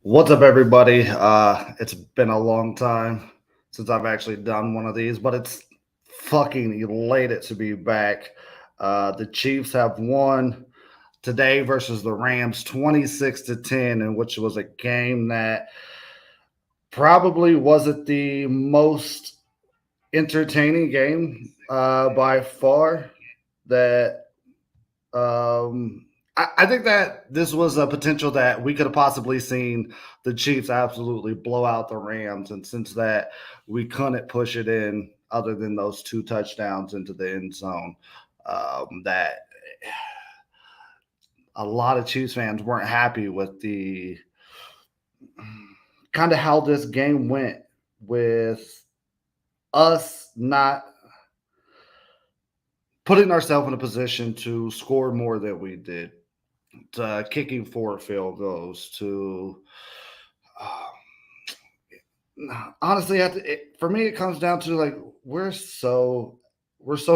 What's up, everybody? It's been a long time since I've actually done one of these, but it's fucking elated to be back. The Chiefs have won today versus the Rams 26 to 10, in which was a game that probably wasn't the most entertaining game by far. That I think that this was a potential that we could have possibly seen the Chiefs absolutely blow out the Rams, and since that we couldn't push it in other than those two touchdowns into the end zone, that a lot of Chiefs fans weren't happy with the kind of how this game went with us not putting ourselves in a position to score more than we did, to kicking four field goals, to honestly, for me, it comes down to like we're so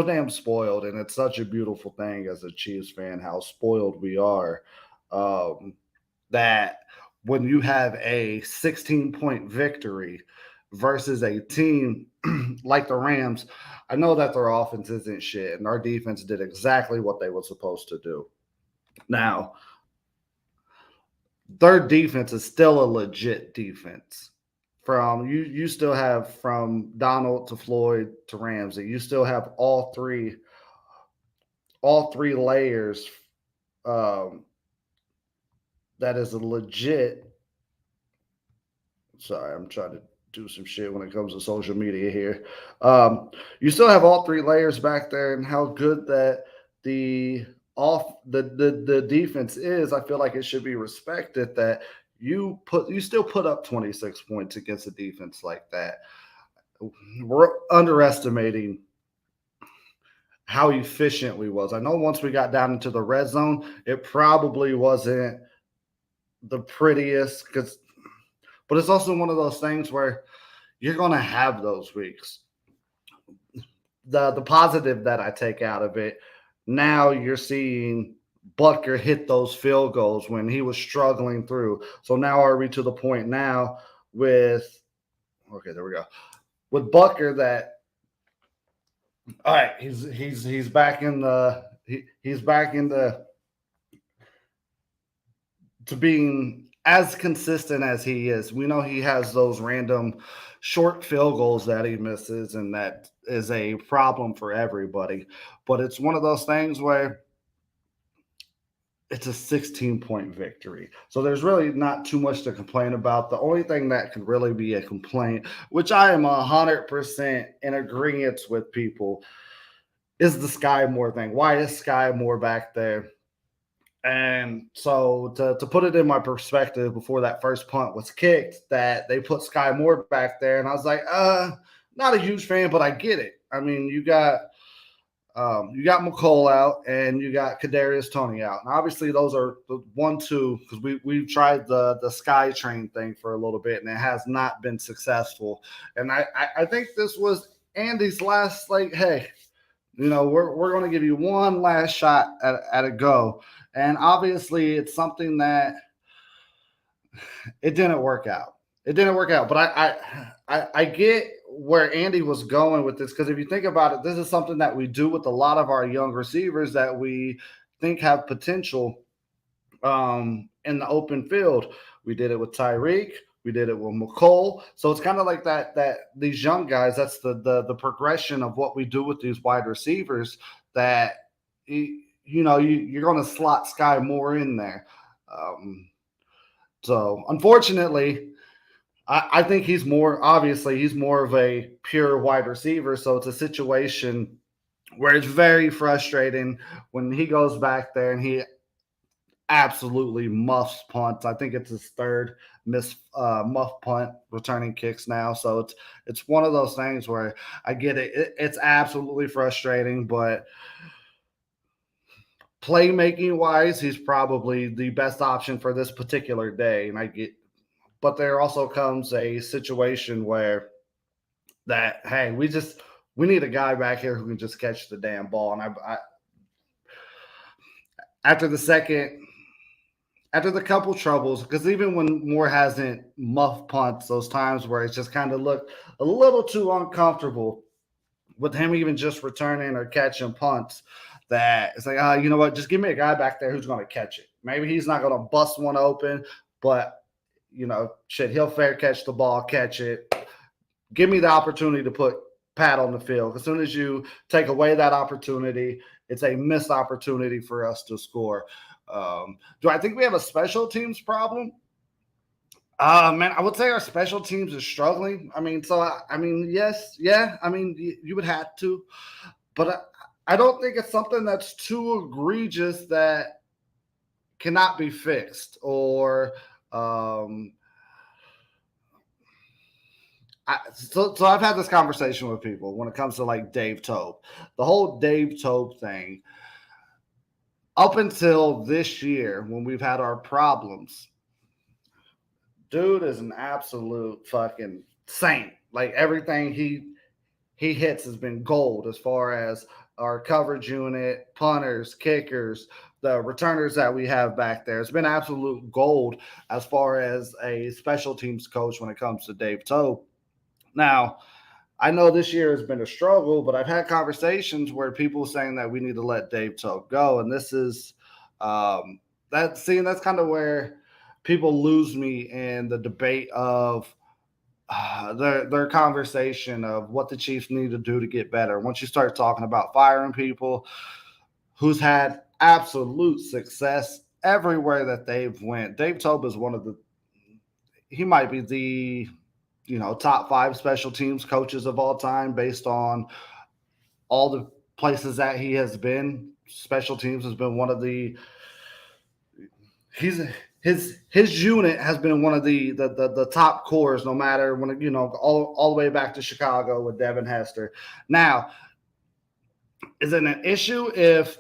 damn spoiled, and it's such a beautiful thing as a Chiefs fan how spoiled we are. Um, that when you have a 16-point victory versus a team like the Rams, I know that their offense isn't shit, and our defense did exactly what they were supposed to do. Now, their defense is still a legit defense. From you still have from Donald to Floyd to Ramsey. You still have all three layers. Um, that is a legit. Sorry, I'm trying to do some shit when it comes to social media here. You still have all three layers back there, and how good that the the defense is. I feel like it should be respected that you still put up 26 points against a defense like that. We're underestimating how efficient we was. I know once we got down into the red zone, it probably wasn't the prettiest, but it's also one of those things where you're going to have those weeks. The positive that I take out of it, now you're seeing Butker hit those field goals when he was struggling through. So now are we to the point now with okay, there we go. With Butker that all right, he's back in the he's back in the to being as consistent as he is. We know he has those random short field goals that he misses, and that is a problem for everybody. But it's one of those things where it's a 16-point victory. So there's really not too much to complain about. The only thing that could really be a complaint, which I am 100% in agreement with people, is the Sky Moore thing. Why is Sky Moore back there? And so to put it in my perspective, before that first punt was kicked, that they put Sky Moore back there, and I was like, not a huge fan, but I get it. I mean, you got McCole out, and you got Kadarius Toney out, and obviously those are the 1-2 because we've tried the Sky Train thing for a little bit, and it has not been successful. And I think this was Andy's last, like, hey, we're going to give you one last shot at a go. And obviously, it's something that it didn't work out. It didn't work out. But I get where Andy was going with this, because if you think about it, this is something that we do with a lot of our young receivers that we think have potential in the open field. We did it with Tyreek. We did it with McCole. So it's kind of like that these young guys, that's the progression of what we do with these wide receivers, that you're going to slot Sky Moore in there. So unfortunately, I think he's more of a pure wide receiver. So it's a situation where it's very frustrating when he goes back there and he absolutely muffs punts. I think it's his third muff punt returning kicks now. So it's one of those things where I get it. It's absolutely frustrating, but playmaking wise, he's probably the best option for this particular day. And but there also comes a situation where that, hey, we need a guy back here who can just catch the damn ball. And after the second after the couple troubles, because even when Moore hasn't muff punts, those times where it's just kind of looked a little too uncomfortable with him even just returning or catching punts, that it's like, you know what, just give me a guy back there who's going to catch it. Maybe he's not going to bust one open, but shit, he'll fair catch the ball, catch it. Give me the opportunity to put Pat on the field. As soon as you take away that opportunity, it's a missed opportunity for us to score. Do I think we have a special teams problem? Man, I would say our special teams is struggling. Yes, yeah. You would have to, but I don't think it's something that's too egregious that cannot be fixed. Or, so I've had this conversation with people when it comes to like Dave Tope, the whole Dave Tope thing. Up until this year, when we've had our problems, dude is an absolute fucking saint. Like everything he hits has been gold as far as our coverage unit, punters, kickers, the returners that we have back there. It's been absolute gold as far as a special teams coach when it comes to Dave Tope. Now, I know this year has been a struggle, but I've had conversations where people saying that we need to let Dave Tope go, and this is that's kind of where people lose me in the debate of their conversation of what the Chiefs need to do to get better. Once you start talking about firing people who's had absolute success everywhere that they've went, Dave Tope is he might be the top 5 special teams coaches of all time based on all the places that he has been. Special teams has been one of the his unit has been one of the top cores, no matter when all the way back to Chicago with Devin Hester. Now, is it an issue if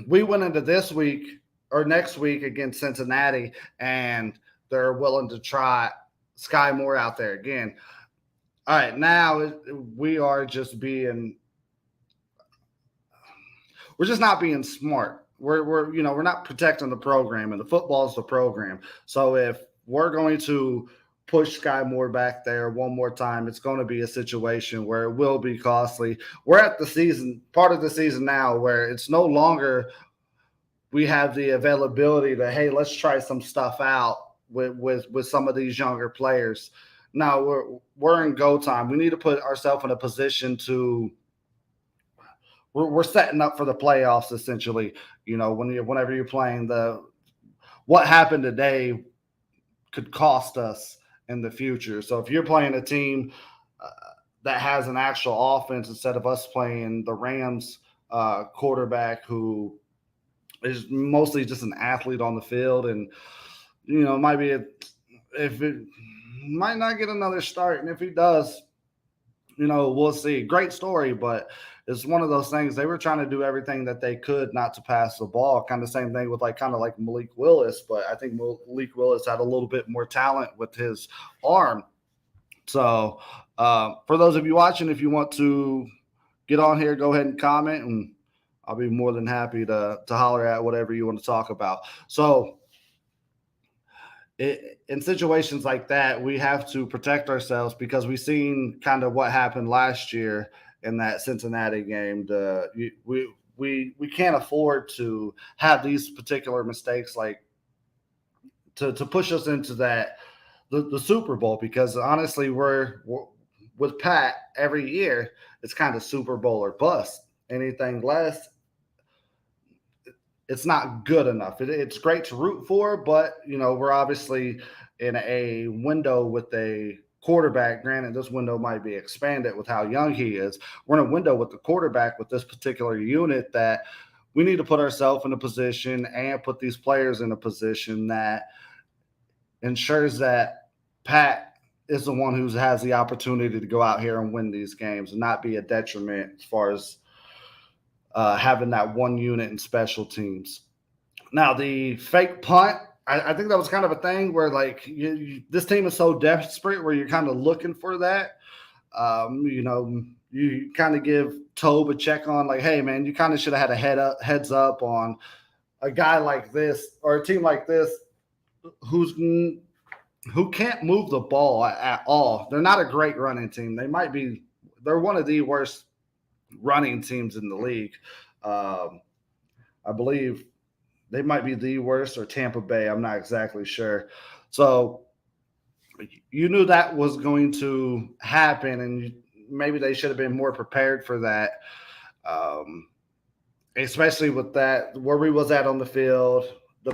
we went into this week or next week against Cincinnati and they're willing to try Sky Moore out there again? All right, now we're just not being smart. We're not protecting the program, and the football is the program. So if we're going to push Sky Moore back there one more time, it's going to be a situation where it will be costly. We're at the part of the season now where it's no longer we have the availability to, hey, let's try some stuff out with some of these younger players. Now we're in go time. We need to put ourselves in a position to we're setting up for the playoffs essentially. Whenever you're playing, what happened today could cost us in the future. So if you're playing a team that has an actual offense instead of us playing the Rams quarterback who is mostly just an athlete on the field, and if it might not get another start, and if he does, we'll see. Great story, but it's one of those things. They were trying to do everything that they could not to pass the ball. Kind of same thing with like Malik Willis, but I think Malik Willis had a little bit more talent with his arm. So for those of you watching, if you want to get on here, go ahead and comment, and I'll be more than happy to holler at whatever you want to talk about. So in situations like that, we have to protect ourselves because we've seen kind of what happened last year in that Cincinnati game. We can't afford to have these particular mistakes, like to push us into the Super Bowl, because honestly, we're with Pat every year. It's kind of Super Bowl or bust. Anything less, it's not good enough. It's great to root for, but we're obviously in a window with a quarterback. Granted, this window might be expanded with how young he is. We're in a window with the quarterback with this particular unit that we need to put ourselves in a position and put these players in a position that ensures that Pat is the one who has the opportunity to go out here and win these games and not be a detriment as far as having that one unit in special teams. Now, the fake punt, I think that was kind of a thing where like this team is so desperate where you're kind of looking for that. You kind of give Tobe a check on like, hey man, you kind of should have had a heads up on a guy like this or a team like this who's who can't move the ball at all. They're not a great running team. They're one of the worst running teams in the league. Um, I believe they might be the worst or Tampa Bay. I'm not exactly sure. So you knew that was going to happen, and maybe they should have been more prepared for that. Um, Especially with that where we was at on the field, the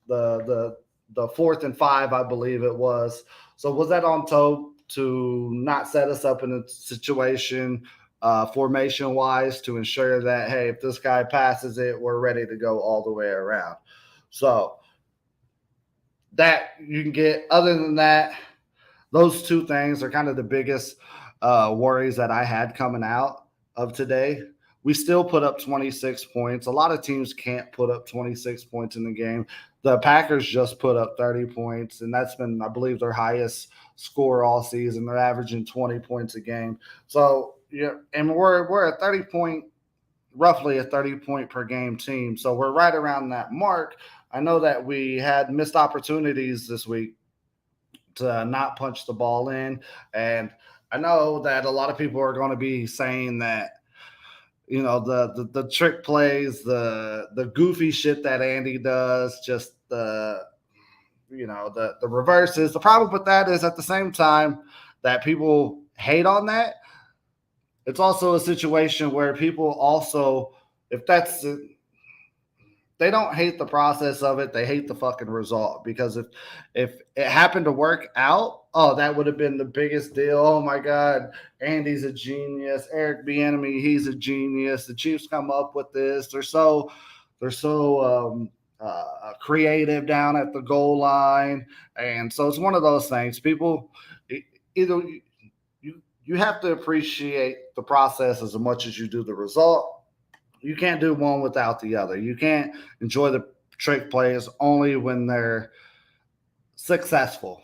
the the 4th and 5, I believe it was. So was that on toe to not set us up in a situation formation wise to ensure that hey, if this guy passes it, we're ready to go all the way around. So that you can get. Other than that, those two things are kind of the biggest worries that I had coming out of today. We still put up 26 points. A lot of teams can't put up 26 points in the game. The Packers just put up 30 points, and that's been, I believe, their highest score all season. They're averaging 20 points a game. So, yeah, and we're a 30 point, roughly a 30 point per game team. So we're right around that mark. I know that we had missed opportunities this week to not punch the ball in. And I know that a lot of people are going to be saying that, the trick plays, the goofy shit that Andy does, just the reverses. The problem with that is at the same time that people hate on that, it's also a situation where people also, if that's they don't hate the process of it. They hate the fucking result because if it happened to work out, oh, that would have been the biggest deal. Oh my God, Andy's a genius. Eric Bieniemy, he's a genius. The Chiefs come up with this. They're so creative down at the goal line, and so it's one of those things. People either you have to appreciate the process as much as you do the result. You can't do one without the other. You can't enjoy the trick plays only when they're successful.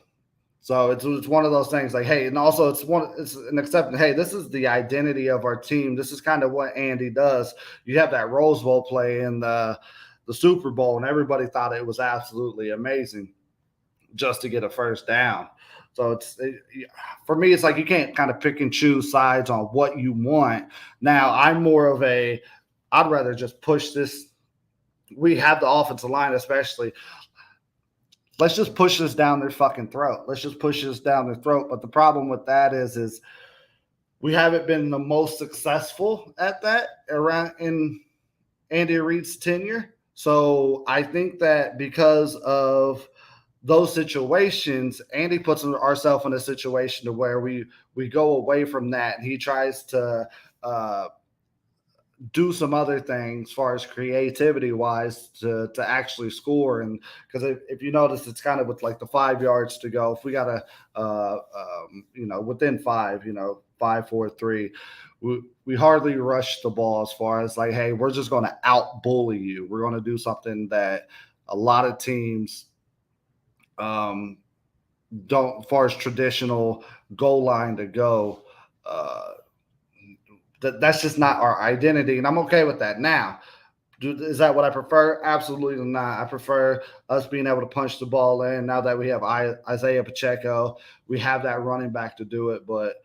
So it's one of those things like, hey, and also it's an acceptance. Hey, this is the identity of our team. This is kind of what Andy does. You have that Rose Bowl play in the Super Bowl, and everybody thought it was absolutely amazing just to get a first down. So for me, it's like you can't kind of pick and choose sides on what you want. Now, I'm more of I'd rather just push this. We have the offensive line, especially. Let's just push this down their fucking throat. Let's just push this down their throat. But the problem with that is we haven't been the most successful at that around in Andy Reid's tenure. So I think that because of those situations, Andy puts ourselves in a situation to where we go away from that, and he tries to do some other things as far as creativity wise to actually score. And because if you notice, it's kind of with like the 5 yards to go, if we got within 5, 5, 4, 3, we hardly rush the ball as far as like, hey, we're just going to out bully you. We're going to do something that a lot of teams don't, as far as traditional goal line to go. That's just not our identity, and I'm okay with that. Now, is that what I prefer? Absolutely not. I prefer us being able to punch the ball in. Now that we have Isaiah Pacheco, we have that running back to do it. But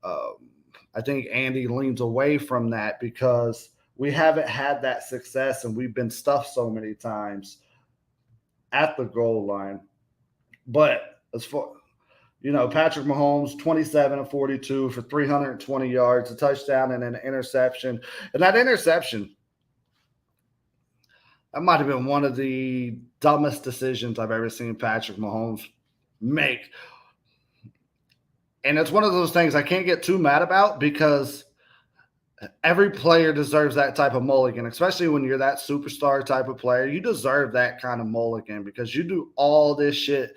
I think Andy leans away from that because we haven't had that success, and we've been stuffed so many times at the goal line. But as far Patrick Mahomes, 27 of 42 for 320 yards, a touchdown, and an interception. And that interception, that might have been one of the dumbest decisions I've ever seen Patrick Mahomes make. And it's one of those things I can't get too mad about because every player deserves that type of mulligan, especially when you're that superstar type of player. You deserve that kind of mulligan because you do all this shit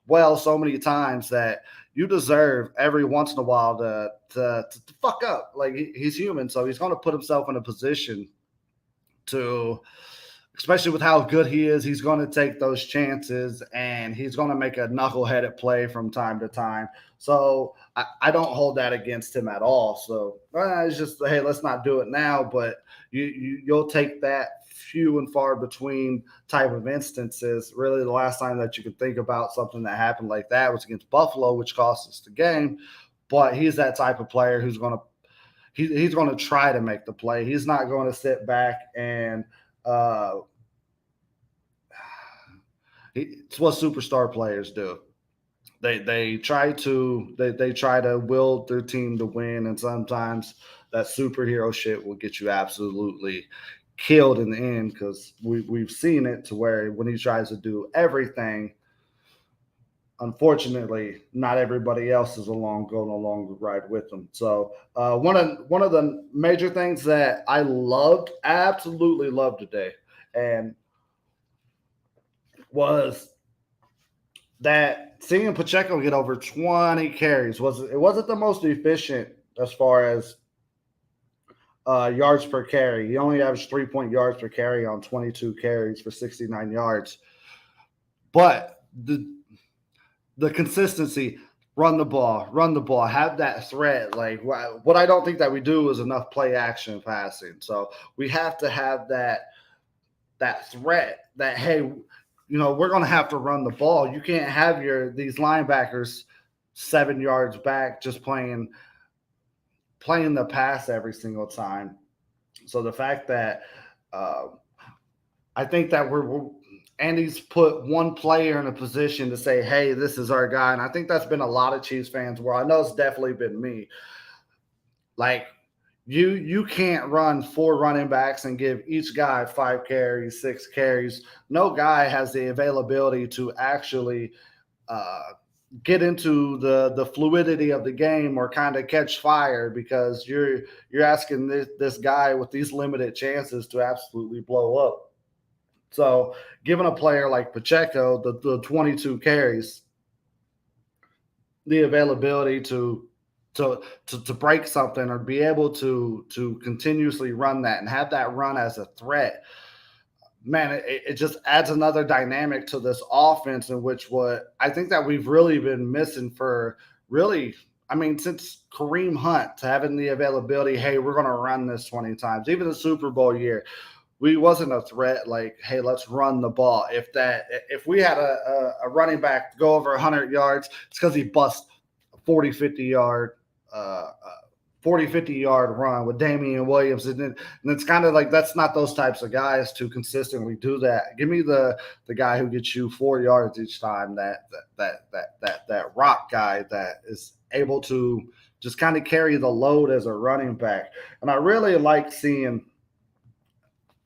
well so many times that you deserve every once in a while to fuck up. Like he's human, so he's going to put himself in a position to, especially with how good he is, he's going to take those chances and he's going to make a knuckleheaded play from time to time. So I don't hold that against him at all. So it's just, hey, let's not do it now, but you'll take that few and far between type of instances. Really, the last time that you could think about something that happened like that was against Buffalo, which cost us the game. But he's that type of player who's going to he's going to try to make the play. He's not going to sit back and it's what superstar players do. They try to they try to will their team to win, and sometimes that superhero shit will get you absolutely killed in the end because we've seen it to where when he tries to do everything, unfortunately, not everybody else is going along the ride with them. So one of the major things that I loved, absolutely loved today, and was that seeing Pacheco get over 20 carries wasn't the most efficient as far as yards per carry. He only averaged 3 yards per carry on 22 carries for 69 yards. But the consistency, run the ball, have that threat. Like what I don't think that we do is enough play action passing. So we have to have that threat that, hey, we're going to have to run the ball. You can't have these linebackers 7 yards back just playing the pass every single time. So the fact that I think that Andy's put one player in a position to say, hey, this is our guy. And I think that's been a lot of Chiefs fans where I know it's definitely been me. Like, you can't run 4 running backs and give each guy 5 carries, 6 carries. No guy has the availability to actually get into the fluidity of the game or kind of catch fire because you're asking this guy with these limited chances to absolutely blow up. So giving a player like Pacheco the 22 carries, the availability to break something or be able to continuously run that and have that run as a threat, man, it just adds another dynamic to this offense in which what I think that we've really been missing for really, I mean, since Kareem Hunt to having the availability, hey, we're going to run this 20 times. Even the Super Bowl year, we wasn't a threat like, hey, let's run the ball. If we had a running back go over 100 yards, it's because he bust 40, 50 yard 50-yard run with Damian Williams. And it's kind of like that's not those types of guys to consistently do that. Give me the guy who gets you 4 yards each time, that rock guy that is able to just kind of carry the load as a running back. And I really like seeing –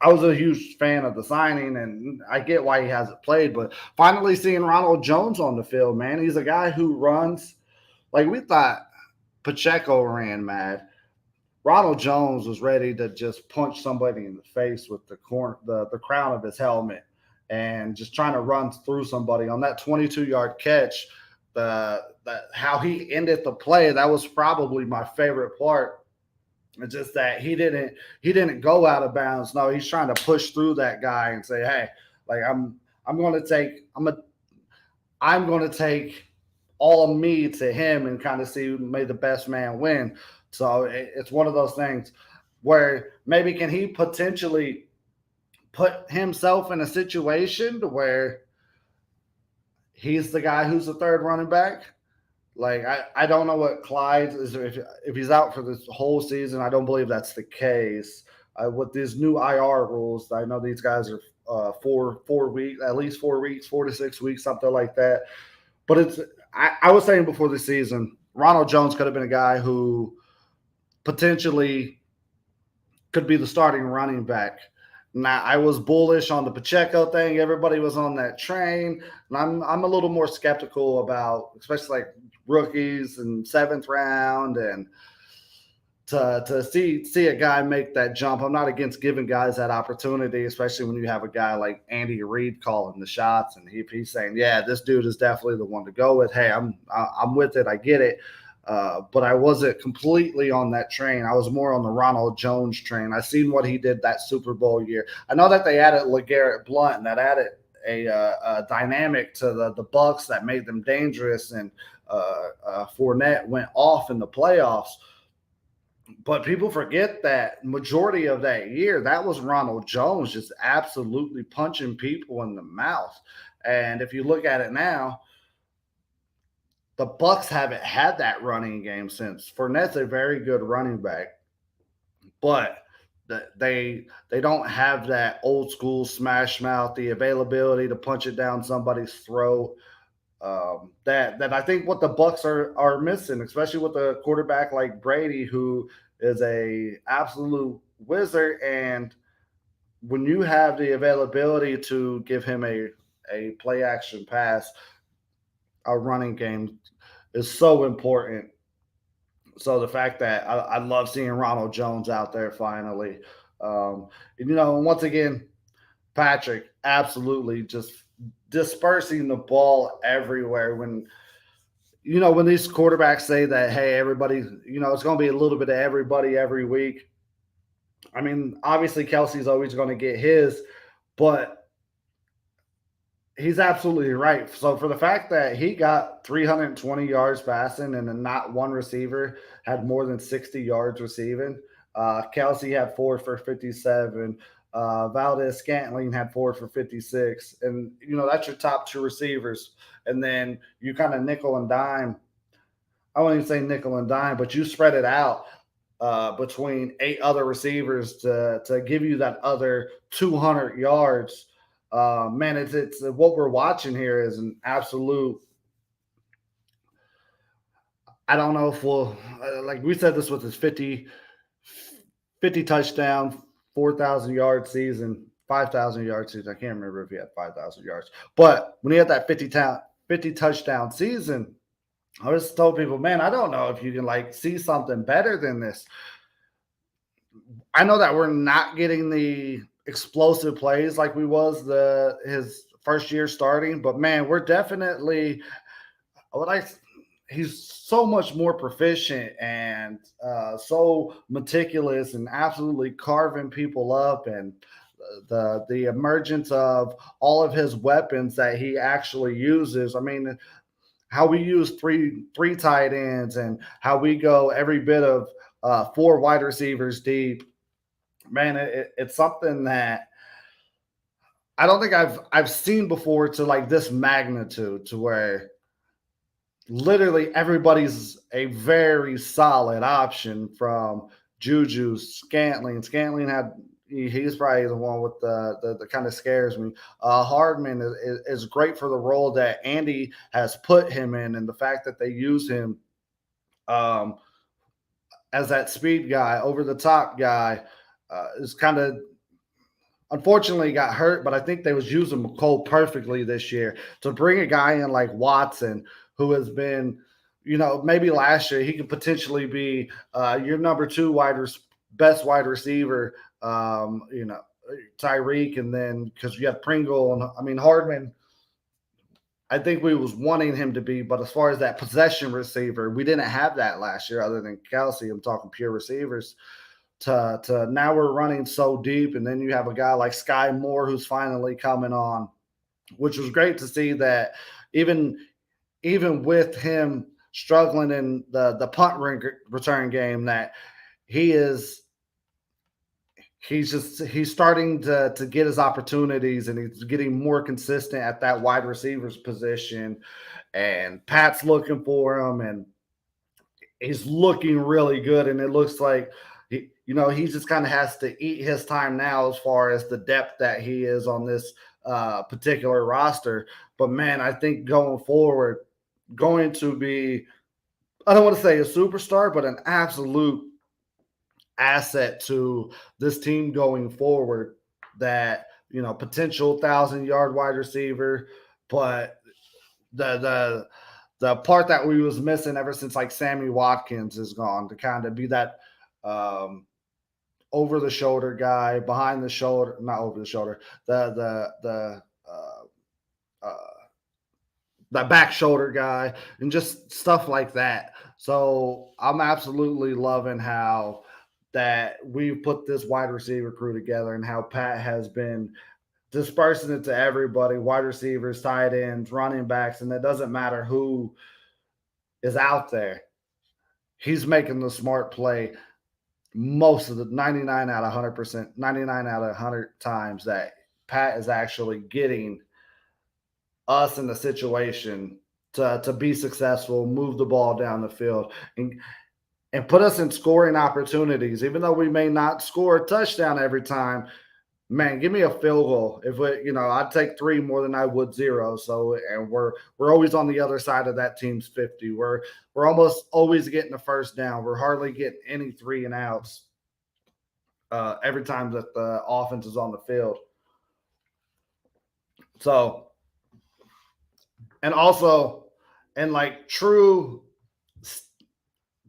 I was a huge fan of the signing, and I get why he hasn't played, but finally seeing Ronald Jones on the field, man, he's a guy who runs – like we thought Pacheco ran mad. Ronald Jones was ready to just punch somebody in the face with the crown of his helmet and just trying to run through somebody on that 22-yard catch. How he ended the play, that was probably my favorite part. It's just that he didn't go out of bounds. No, he's trying to push through that guy and say, hey, like I'm going to take all of me to him and kind of see who made the best man win. So it's one of those things where maybe can he potentially put himself in a situation to where he's the guy who's the third running back. Like, I don't know what Clyde is, if he's out for this whole season. I don't believe that's the case. With these new IR rules, I know these guys are 4 weeks, at least 4 weeks, 4 to 6 weeks, something like that. But I was saying before the season, Ronald Jones could have been a guy who potentially could be the starting running back. Now, I was bullish on the Pacheco thing. Everybody was on that train. And I'm a little more skeptical about, especially like rookies and 7th round, and to see a guy make that jump. I'm not against giving guys that opportunity, especially when you have a guy like Andy Reid calling the shots and he's saying, yeah, this dude is definitely the one to go with. Hey, I'm with it. I get it. But I wasn't completely on that train. I was more on the Ronald Jones train. I seen what he did that Super Bowl year. I know that they added LeGarrette Blount, and that added a dynamic to the Bucs that made them dangerous, and Fournette went off in the playoffs. But people forget that majority of that year, that was Ronald Jones just absolutely punching people in the mouth. And if you look at it now, the Bucks haven't had that running game since. Fournette's a very good running back, but they don't have that old school smash mouth, the availability to punch it down somebody's throat. That I think what the Bucks are missing, especially with a quarterback like Brady, who is a absolute wizard. And when you have the availability to give him a play action pass, a running game is so important. So the fact that I love seeing Ronald Jones out there finally, once again, Patrick absolutely just dispersing the ball everywhere. When these quarterbacks say that, hey, everybody, it's going to be a little bit of everybody every week. I mean, obviously Kelsey's always going to get his, but he's absolutely right. So for the fact that he got 320 yards passing and then not one receiver had more than 60 yards receiving, Kelsey had 4 for 57. Valdez Scantling had 4 for 56, and that's your top two receivers. And then you kind of nickel and dime. I won't even say nickel and dime, but you spread it out between 8 other receivers to give you that other 200 yards. Man, it's what we're watching here is an absolute. I don't know if we'll like we said this with his 50 touchdown, 4,000 yard season, 5,000 yard season. I can't remember if he had 5,000 yards, but when he had that 50 touchdown season, I just told people, man, I don't know if you can like see something better than this. I know that we're not getting the explosive plays like we was his first year starting, but man, we're definitely what I he's so much more proficient and so meticulous and absolutely carving people up, and the emergence of all of his weapons that he actually uses. I mean, how we use three tight ends and how we go every bit of 4 wide receivers deep. Man, it's something that I don't think I've seen before to like this magnitude, to where literally everybody's a very solid option from Juju, Scantling. Scantling had he's probably the one with the kind of scares me. Hardman is great for the role that Andy has put him in, and the fact that they use him um, as that speed guy, over the top guy, is kind of unfortunately got hurt, but I think they was using McCole perfectly this year to bring a guy in like Watson, who has been, maybe last year he could potentially be your number two best wide receiver, Tyreek, and then because you have Pringle and I mean Hardman. I think we was wanting him to be, but as far as that possession receiver, we didn't have that last year other than Kelsey. I'm talking pure receivers to now we're running so deep, and then you have a guy like Sky Moore who's finally coming on, which was great to see that even with him struggling in the punt return game, that he is he's starting to get his opportunities, and he's getting more consistent at that wide receivers position, and Pat's looking for him, and he's looking really good, and it looks like he just kind of has to eat his time now as far as the depth that he is on this particular roster. But man, I think going forward, going to be, I don't want to say a superstar, but an absolute asset to this team going forward. That potential 1,000 yard wide receiver, but the part that we was missing ever since like Sammy Watkins is gone, to kind of be that over the shoulder guy, behind the shoulder, not over the shoulder, uh, the back shoulder guy, and just stuff like that. So I'm absolutely loving how that we've put this wide receiver crew together, and how Pat has been dispersing it to everybody, wide receivers, tight ends, running backs, and it doesn't matter who is out there. He's making the smart play. most of the 99 out of 100%, 99 out of 100 times that Pat is actually getting us in the situation to be successful, move the ball down the field, and put us in scoring opportunities. Even though we may not score a touchdown every time, man, give me a field goal. If we, I'd take three more than I would zero. So, and we're always on the other side of that team's 50. We're almost always getting a first down. We're hardly getting any 3-and-outs every time that the offense is on the field. So, and also, and like true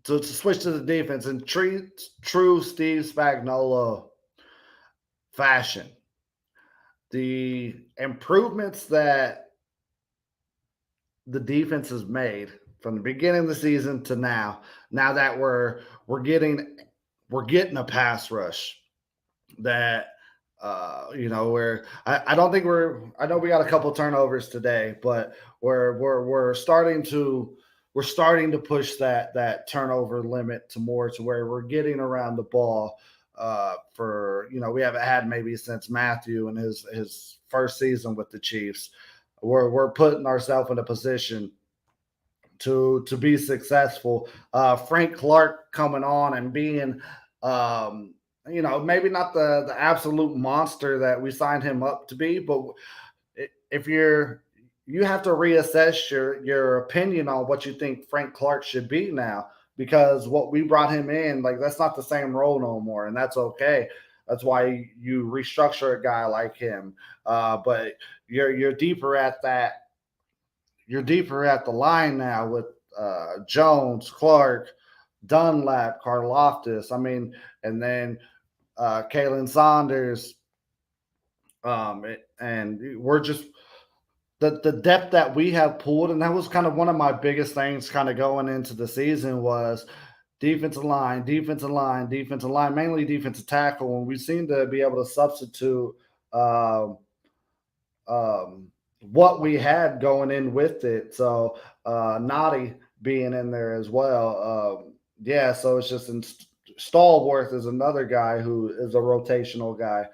to switch to the defense in true Steve Spagnuolo fashion, the improvements that the defense has made from the beginning of the season to now that we're getting a pass rush that where I don't think I know we got a couple turnovers today, but we're starting to push that turnover limit to more to where we're getting around the ball for we haven't had maybe since Matthew and his first season with the Chiefs. We're putting ourselves in a position to be successful. Frank Clark coming on and being maybe not the absolute monster that we signed him up to be, but if you have to reassess your opinion on what you think Frank Clark should be now, because what we brought him in, like, that's not the same role no more, and that's okay. That's why you restructure a guy like him. But you're deeper at that. You're deeper at the line now with Jones, Clark, Dunlap, Karloftis. I mean, and then Kalen Saunders. And we're just the depth that we have pulled, and that was kind of one of my biggest things kind of going into the season was defensive line, mainly defensive tackle, and we seem to be able to substitute what we had going in with it. So Naughty being in there as well. Yeah, so it's just Stallworth is another guy who is a rotational guy.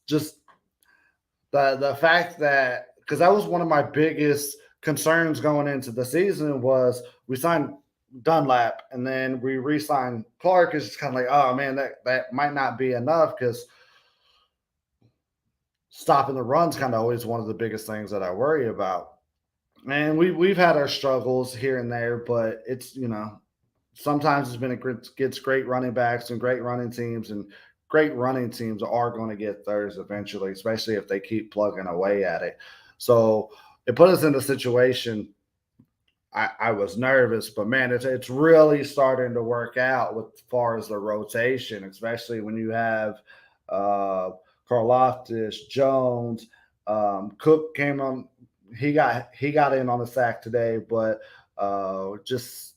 Just the fact that, because that was one of my biggest concerns going into the season, was we signed Dunlap and then we re-signed Clark. It's just kind of like, oh man, that might not be enough, because stopping the run's kind of always one of the biggest things that I worry about. And we've had our struggles here and there, but it's sometimes it's been against great running backs and great running teams, and great running teams are going to get theirs eventually, especially if they keep plugging away at it. So it put us in a situation. I was nervous, but man, it's really starting to work out with as far as the rotation, especially when you have Karloftis, Jones, Cook came on. He got in on the sack today, but just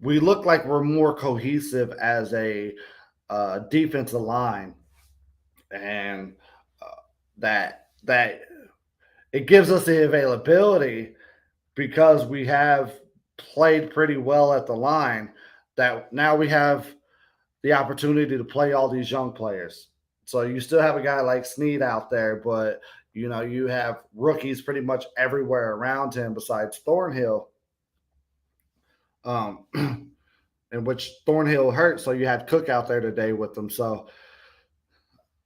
we look like we're more cohesive as a defensive line, and that it gives us the availability, because we have played pretty well at the line, that now we have the opportunity to play all these young players. So you still have a guy like Snead out there, but you have rookies pretty much everywhere around him besides Thornhill. In which Thornhill hurt, so you had Cook out there today with them. So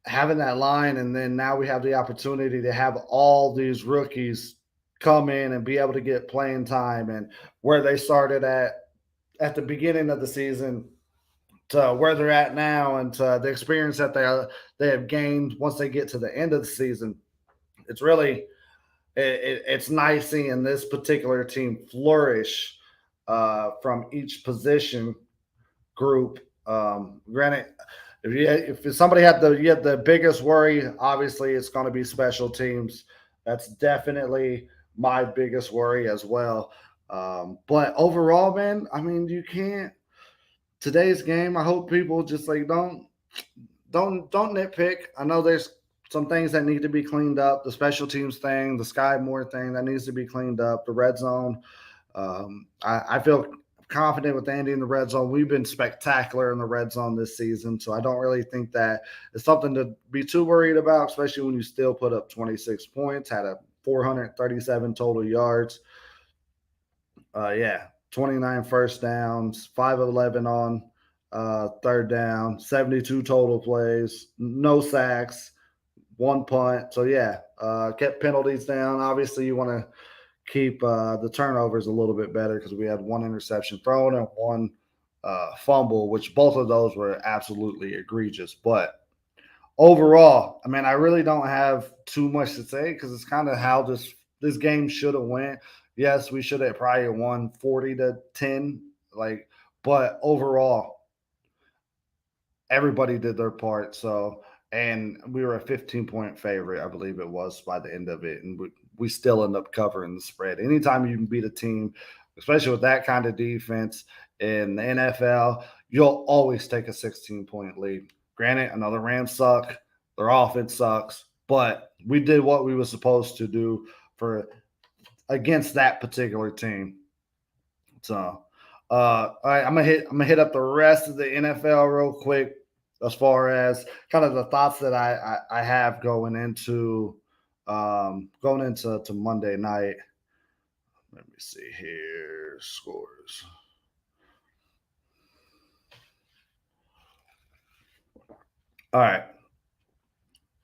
having that line, and then now we have the opportunity to have all these rookies come in and be able to get playing time, and where they started at the beginning of the season to where they're at now, and to the experience that they have gained once they get to the end of the season. It's really it's nice seeing this particular team flourish from each position group. Granted, if somebody had the biggest worry, obviously it's going to be special teams. That's definitely my biggest worry as well. But overall, man, I mean, you can't. Today's game, I hope people just like don't nitpick. I know there's some things that need to be cleaned up. The special teams thing, the Sky Moore thing, that needs to be cleaned up. The red zone. I feel confident with Andy in the red zone. We've been spectacular in the red zone this season, so I don't really think that it's something to be too worried about, especially when you still put up 26 points, had a 437 total yards. Yeah, 29 first downs, 5 of 11 on third down, 72 total plays, no sacks, one punt. So, yeah, kept penalties down. Obviously, you want to keep the turnovers a little bit better because we had one interception thrown and one fumble, which both of those were absolutely egregious. But overall, I mean, I really don't have too much to say because it's kind of how this game should have went. Yes, we should have probably won 40-10, like, but overall, everybody did their part. So, and we were a 15-point favorite, I believe it was by the end of it, and we still end up covering the spread. Anytime you can beat a team, especially with that kind of defense in the NFL, you'll always take a 16-point lead. Granted, another Rams suck, their offense sucks, but we did what we were supposed to do for against that particular team. So, all right, I'm gonna hit up the rest of the NFL real quick as far as kind of the thoughts that I have going into to Monday night. Let me see here scores. All right.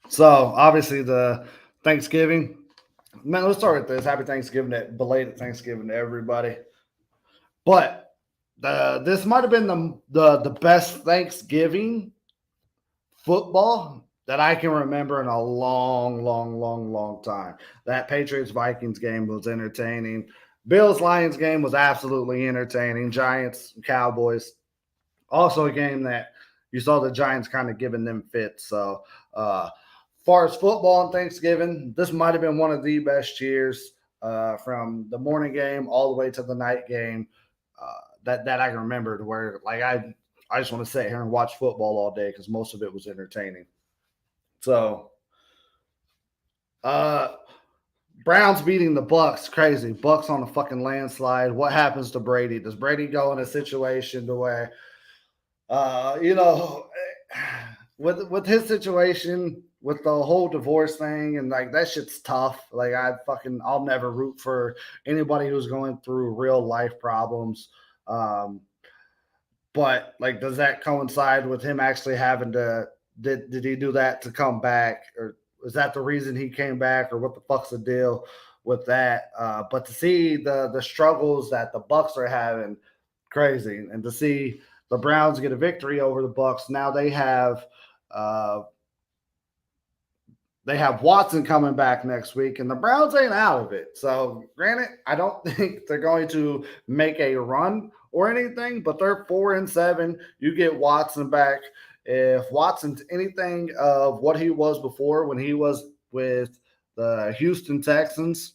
So obviously the Thanksgiving. Man, let's start with this. Happy Thanksgiving, belated Thanksgiving to everybody. But this might have been the best Thanksgiving football that I can remember in a long, long, long, long time. That Patriots Vikings game was entertaining. Bills Lions game was absolutely entertaining. Giants Cowboys, also a game that you saw the Giants kind of giving them fits. So, far as football and Thanksgiving, this might have been one of the best years from the morning game all the way to the night game that I can remember. To where like I just want to sit here and watch football all day because most of it was entertaining. So, uh, Browns beating the Bucks, crazy. Bucks on a fucking landslide. What happens to Brady? Does Brady go in a situation to where, you know, with his situation, with the whole divorce thing, and like that shit's tough. Like I'll never root for anybody who's going through real life problems. But like, does that coincide with him actually having to? Did he do that to come back, or was that the reason he came back, or what the fuck's the deal with that? But to see the struggles that the Bucks are having, crazy, and to see the Browns get a victory over the Bucks. Now uh, they have Watson coming back next week, and the Browns ain't out of it. So, granted, I don't think they're going to make a run or anything, but they're 4-7. You get Watson back. If Watson's anything of what he was before when he was with the Houston Texans,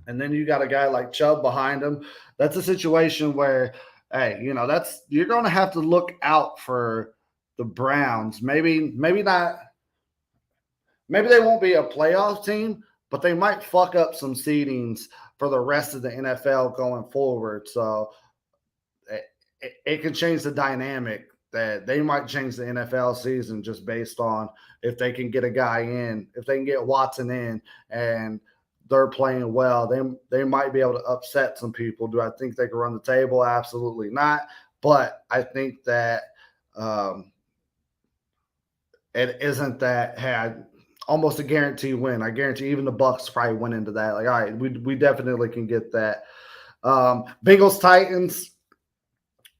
and then you got a guy like Chubb behind him, that's a situation where, hey, you're going to have to look out for the Browns. Maybe not. Maybe they won't be a playoff team, but they might fuck up some seedings for the rest of the NFL going forward. So it could change the dynamic. That they might change the NFL season just based on if they can get a guy in, if they can get Watson in, and they're playing well. They might be able to upset some people. Do I think they can run the table? Absolutely not. But I think that it isn't that. Hey, almost a guarantee win. I guarantee even the Bucks probably went into that. Like, all right, we definitely can get that. Bengals Titans.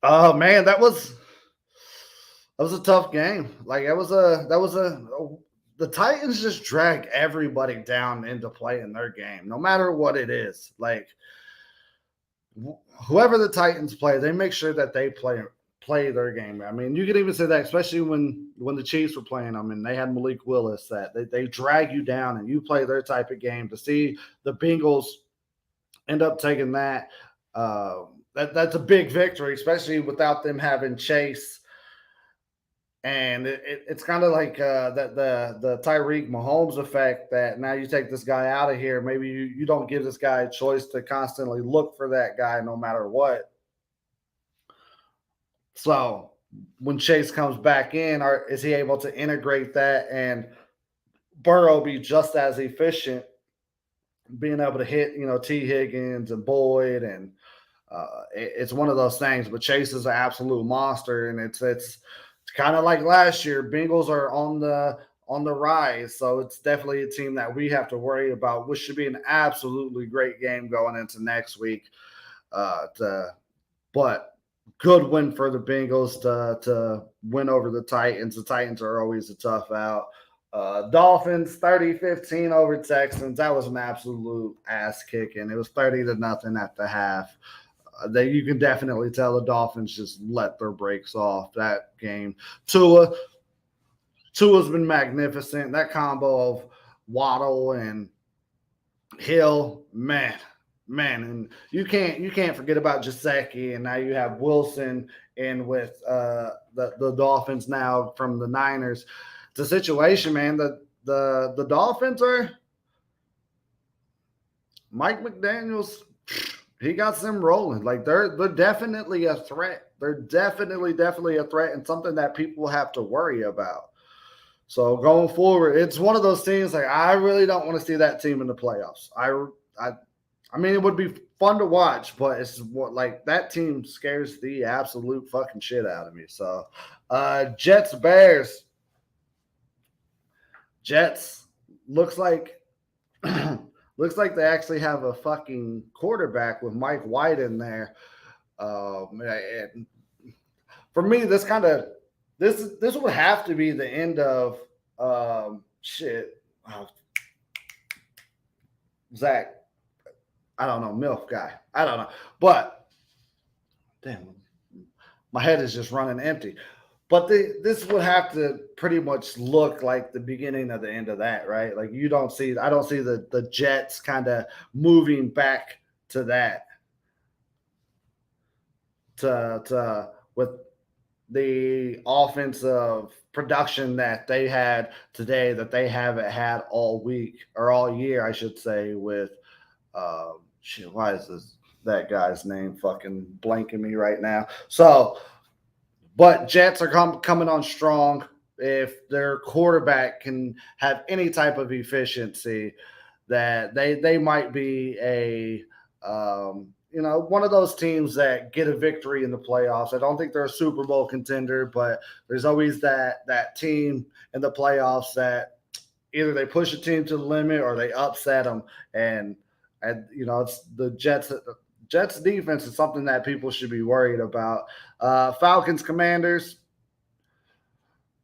Oh man, that was a tough game. Like the Titans just drag everybody down into playing their game, no matter what it is. Like whoever the Titans play, they make sure that they play their game. I mean, you could even say that, especially when the Chiefs were playing them and they had Malik Willis, that they drag you down and you play their type of game. To see the Bengals end up taking that, that's a big victory, especially without them having Chase. And it's kind of like that the Tyreek Mahomes effect, that now you take this guy out of here. Maybe you don't give this guy a choice to constantly look for that guy no matter what. So when Chase comes back in, is he able to integrate that and Burrow be just as efficient, being able to hit, T. Higgins and Boyd, and it's one of those things. But Chase is an absolute monster, and it's kind of like last year. Bengals are on the rise, so it's definitely a team that we have to worry about, which should be an absolutely great game going into next week. But good win for the Bengals to win over the Titans. The Titans are always a tough out. Dolphins 30-15 over Texans. That was an absolute ass kicking. It was 30-0 at the half. You can definitely tell the Dolphins just let their brakes off that game. Tua's been magnificent. That combo of Waddle and Hill, man, and you can't forget about Gesicki, and now you have Wilson in with the Dolphins now from the Niners. It's a situation, man. The Dolphins are Mike McDaniels. He got them rolling. Like they're definitely a threat. They're definitely a threat, and something that people have to worry about. So going forward, it's one of those things. Like I really don't want to see that team in the playoffs. I mean, it would be fun to watch, but it's like that team scares the absolute fucking shit out of me. So, Jets Bears. Jets looks like they actually have a fucking quarterback with Mike White in there. And for me, this would have to be the end of Zach. I don't know, MILF guy. I don't know. But damn, my head is just running empty. But this would have to pretty much look like the beginning of the end of that, right? Like I don't see the Jets kind of moving back to that to with the offensive production that they had today that they haven't had all week or all year, I should say, with why is that guy's name fucking blanking me right now? So, but Jets are coming on strong. If their quarterback can have any type of efficiency, that they might be one of those teams that get a victory in the playoffs. I don't think they're a Super Bowl contender, but there's always that team in the playoffs that either they push a team to the limit or they upset them. And it's the Jets defense is something that people should be worried about. Falcons Commanders.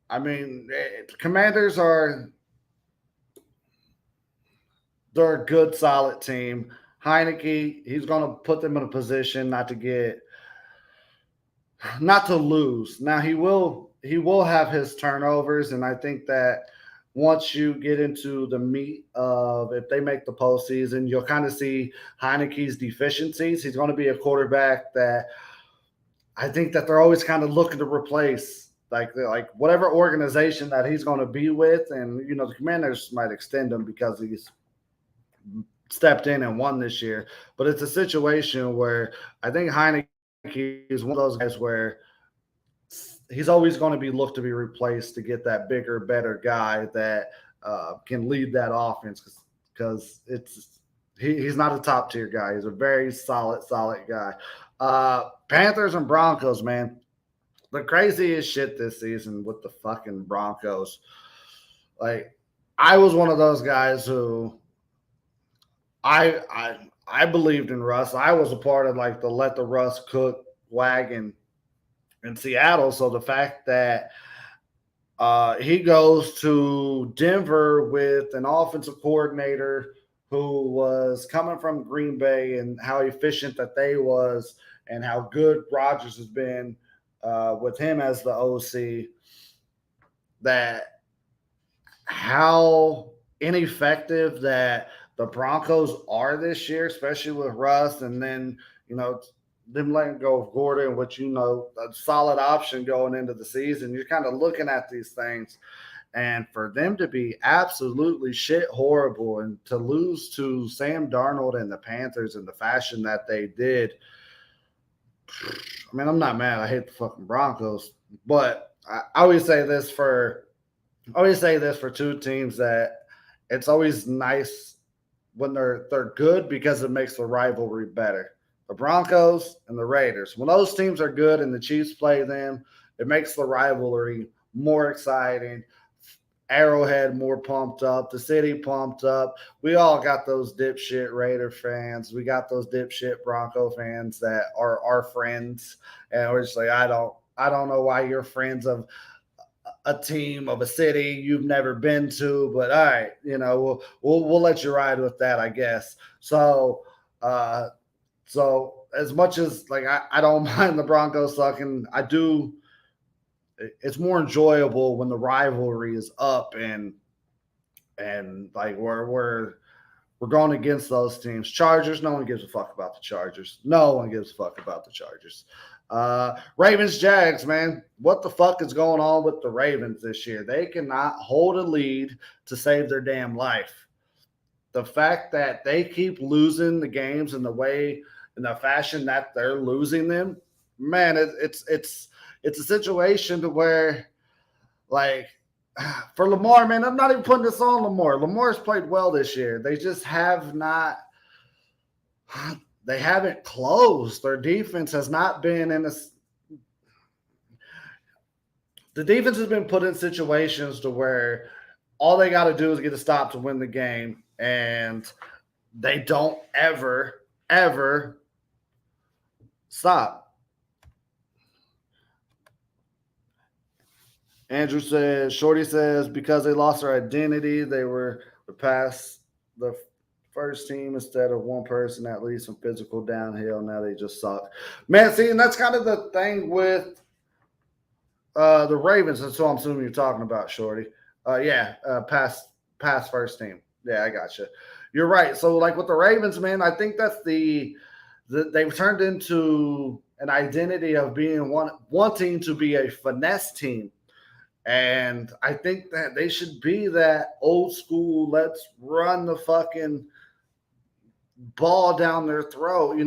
I mean, Commanders they're a good, solid team. Heineke, he's going to put them in a position not to lose. Now he will have his turnovers, and I think that once you get into the meat of if they make the postseason, you'll kind of see Heineke's deficiencies. He's going to be a quarterback that I think that they're always kind of looking to replace, like whatever organization that he's going to be with, and the Commanders might extend him because he's stepped in and won this year. But it's a situation where I think Heineke is one of those guys where he's always going to be looked to be replaced to get that bigger, better guy that can lead that offense because he's not a top tier guy. He's a very solid guy. Panthers and Broncos, man. The craziest shit this season with the fucking Broncos. Like, I was one of those guys who I believed in Russ. I was a part of like the let the Russ cook wagon in Seattle. So the fact that he goes to Denver with an offensive coordinator who was coming from Green Bay and how efficient that they was and how good Rodgers has been with him as the OC, that how ineffective that the Broncos are this year, especially with Russ, and then, them letting go of Gordon, which, a solid option going into the season. You're kind of looking at these things, and for them to be absolutely shit horrible and to lose to Sam Darnold and the Panthers in the fashion that they did, I mean, I'm not mad. I hate the fucking Broncos, but I always say this for two teams that it's always nice when they're good because it makes the rivalry better. The Broncos and the Raiders. When those teams are good and the Chiefs play them, it makes the rivalry more exciting. Arrowhead more pumped up, the city pumped up. We all got those dipshit Raider fans. We got those dipshit Bronco fans that are our friends, and we're just like, I don't know why you're friends of a team of a city you've never been to, but all right, we'll let you ride with that, I guess. So as much as like I don't mind the Broncos sucking, I do. It's more enjoyable when the rivalry is up and like we're going against those teams. Chargers, no one gives a fuck about the Chargers. No one gives a fuck about the Chargers. Ravens, Jags, man. What the fuck is going on with the Ravens this year? They cannot hold a lead to save their damn life. The fact that they keep losing the games in the fashion that they're losing them, man, it's a situation to where, like, for Lamar, man, I'm not even putting this on Lamar. Lamar's played well this year. They just have not – they haven't closed. Their defense has not been in a – the defense has been put in situations to where all they got to do is get a stop to win the game, and they don't ever stop. Andrew says, Shorty says, because they lost their identity, they were past the first team instead of one person, at least some physical downhill. Now they just suck. Man, see, and that's kind of the thing with the Ravens. That's what I'm assuming you're talking about, Shorty. Past first team. Yeah, I got you. You're right. So, like with the Ravens, man, I think that's they've turned into an identity of being wanting to be a finesse team. And I think that they should be that old school, let's run the fucking ball down their throat.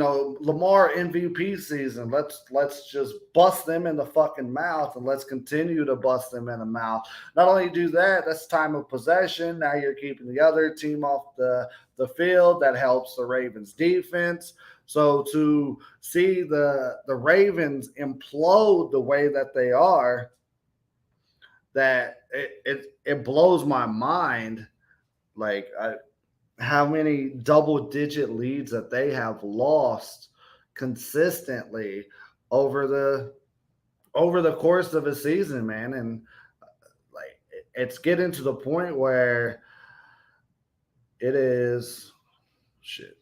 Lamar MVP season. Let's just bust them in the fucking mouth, and let's continue to bust them in the mouth. Not only do that, that's time of possession. Now you're keeping the other team off the field. That helps the Ravens defense. So to see the Ravens implode the way that they are, that it blows my mind, like how many double-digit leads that they have lost consistently over the course of a season, man. And like it's getting to the point where it is shit.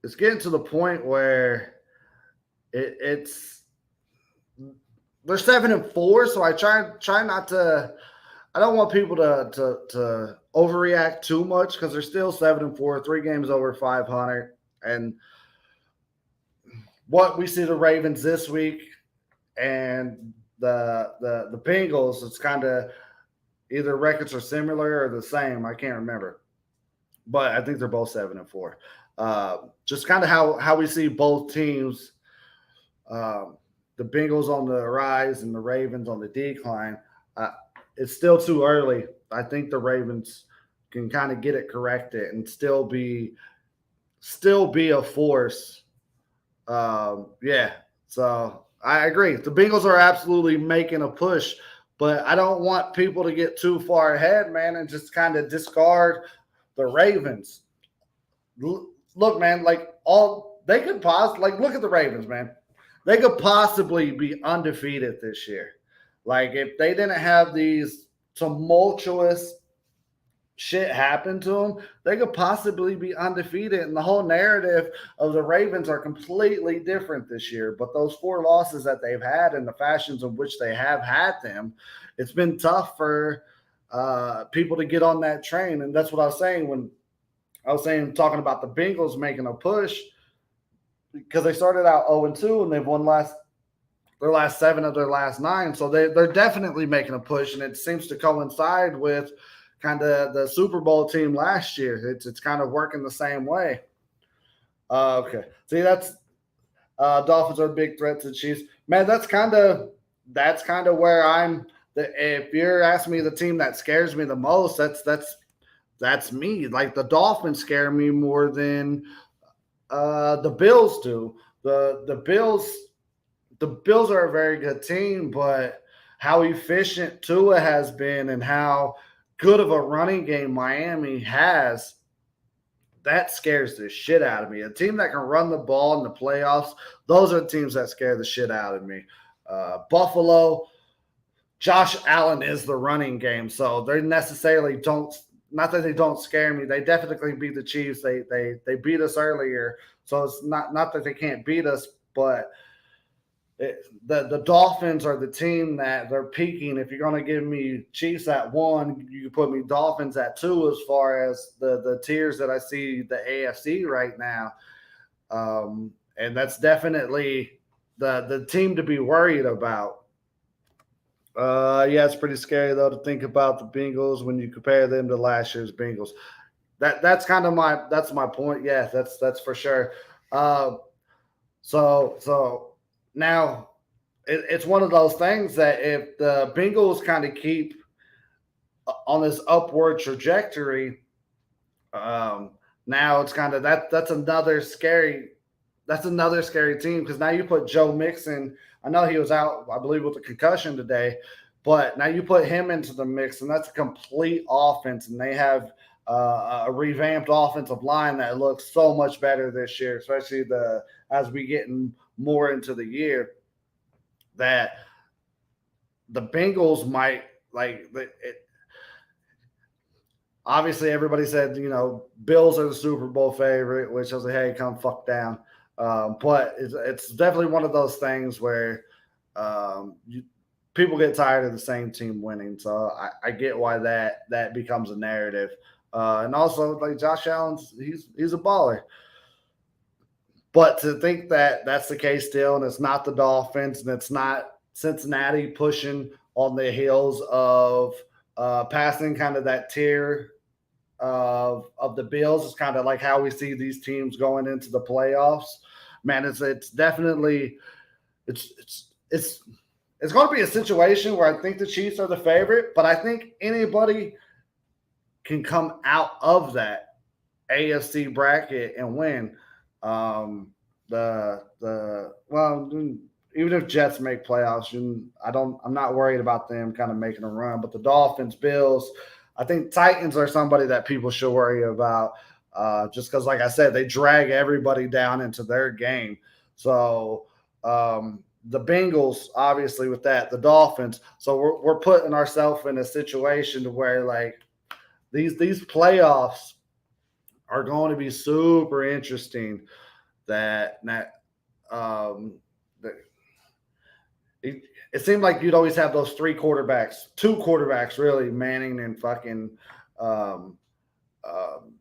It's getting to the point where it's they're 7-4, so I try not to. I don't want people to overreact too much because they're still 7-4, 3 games over 500, and what we see the Ravens this week and the Bengals, it's kind of either records are similar or the same. I can't remember, but I think they're both 7-4. Just kind of how we see both teams. The Bengals on the rise and the Ravens on the decline. It's still too early. I think the Ravens can kind of get it corrected and still be a force. So I agree. The Bengals are absolutely making a push, but I don't want people to get too far ahead, man, and just kind of discard the Ravens. Look, man, like they could possibly look at the Ravens, man. They could possibly be undefeated this year. Like, if they didn't have these tumultuous shit happen to them, they could possibly be undefeated. And the whole narrative of the Ravens are completely different this year. But those 4 losses that they've had and the fashions in which they have had them, it's been tough for people to get on that train. And that's what I was saying when I was talking about the Bengals making a push. Because they started out 0-2 and they've won their last 7 of their last 9. So they're definitely making a push, and it seems to coincide with kind of the Super Bowl team last year. It's kind of working the same way. Okay. See, that's Dolphins are a big threat to the Chiefs. Man, that's kind of where I'm. If you're asking me the team that scares me the most, that's me. Like the Dolphins scare me more than the Bills do. The Bills are a very good team, but how efficient Tua has been and how good of a running game Miami has, that scares the shit out of me. A team that can run the ball in the playoffs, those are the teams that scare the shit out of me. Buffalo, Josh Allen is the running game, so they necessarily don't. Not that they don't scare me. They definitely beat the Chiefs. They beat us earlier, so it's not that they can't beat us, but the Dolphins are the team that they're peaking. If you're going to give me Chiefs at 1, you can put me Dolphins at 2 as far as the tiers that I see the AFC right now. And that's definitely the team to be worried about. Yeah, it's pretty scary though to think about the Bengals when you compare them to last year's Bengals. That's my point. Yeah, that's for sure. Uh, so now it's one of those things that if the Bengals kind of keep on this upward trajectory, um, now it's kind of that's another scary team because now you put Joe Mixon. I know he was out, I believe, with a concussion today, but now you put him into the mix, and that's a complete offense, and they have a revamped offensive line that looks so much better this year, especially the as we get more into the year. That the Bengals might like obviously everybody said, Bills are the Super Bowl favorite, which I was like, hey, come fuck down. But it's definitely one of those things where people get tired of the same team winning. So I get why that becomes a narrative. And also, like Josh Allen's, he's a baller. But to think that that's the case still, and it's not the Dolphins, and it's not Cincinnati pushing on the heels of passing kind of that tier of the Bills is kind of like how we see these teams going into the playoffs. Man, it's definitely it's it's going to be a situation where I think the Chiefs are the favorite, but I think anybody can come out of that AFC bracket and win. The well, even if Jets make playoffs, I'm not worried about them kind of making a run. But the Dolphins, Bills, I think Titans are somebody that people should worry about. Just because, like I said, they drag everybody down into their game. So the Bengals, obviously, with that, the Dolphins. So we're putting ourselves in a situation to where like these playoffs are going to be super interesting. It seemed like you'd always have those two quarterbacks really, Manning and fucking um,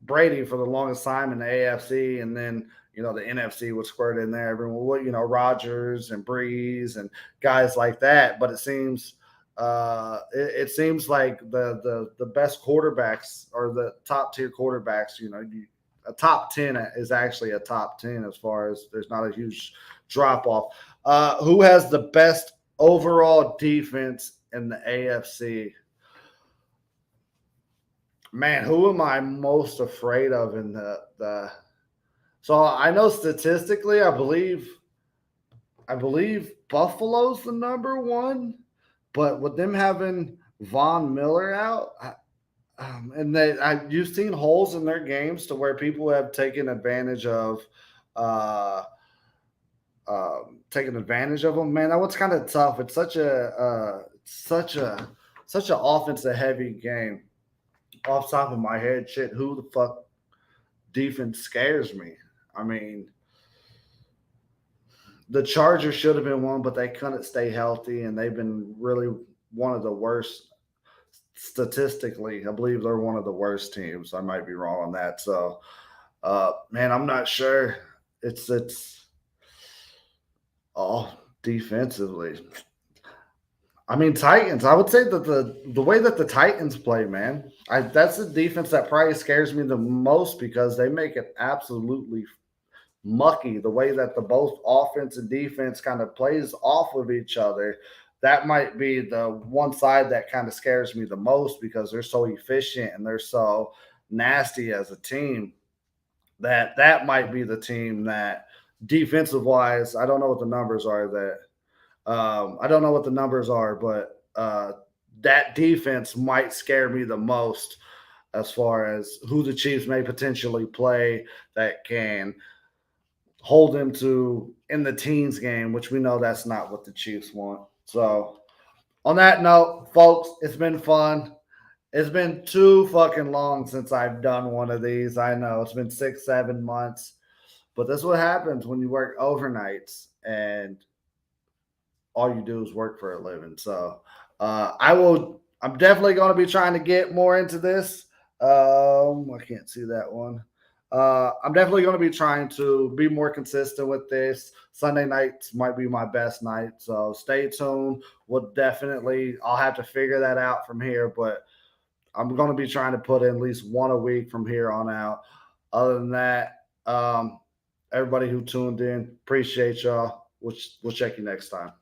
Brady for the longest time in the AFC, and then the NFC would squirt in there. Everyone would, Rodgers and Breeze and guys like that. But it seems like the best quarterbacks or the top tier quarterbacks. A top 10 is actually a top 10 as far as there's not a huge drop off. Who has the best overall defense in the AFC? Man, who am I most afraid of in the so I know statistically, I believe Buffalo's the number one, but with them having Von Miller out, and you've seen holes in their games to where people have taken advantage of, uh, them. Man, that one's kind of tough. It's such an offensive heavy game. Off the top of my head, shit, who the fuck defense scares me? I mean, the Chargers should have been one, but they couldn't stay healthy, and they've been really one of the worst statistically. I believe they're one of the worst teams. I might be wrong on that. So, man, I'm not sure. It's all defensively. I mean, Titans. I would say that the way that the Titans play, man, that's the defense that probably scares me the most because they make it absolutely mucky. The way that the both offense and defense kind of plays off of each other, that might be the one side that kind of scares me the most because they're so efficient and they're so nasty as a team. That might be the team that defensive wise, I don't know what the numbers are that I don't know what the numbers are, but that defense might scare me the most as far as who the Chiefs may potentially play that can hold them to in the teens game, which we know that's not what the Chiefs want. So, on that note, folks, it's been fun. It's been too fucking long since I've done one of these. I know it's been 6, 7 months, but this is what happens when you work overnights and all you do is work for a living. So I will. I'm definitely going to be trying to get more into this. I can't see that one. I'm definitely going to be trying to be more consistent with this. Sunday nights might be my best night, so stay tuned. We'll definitely. I'll have to figure that out from here, but I'm going to be trying to put in at least one a week from here on out. Other than that, everybody who tuned in, appreciate y'all. We'll check you next time.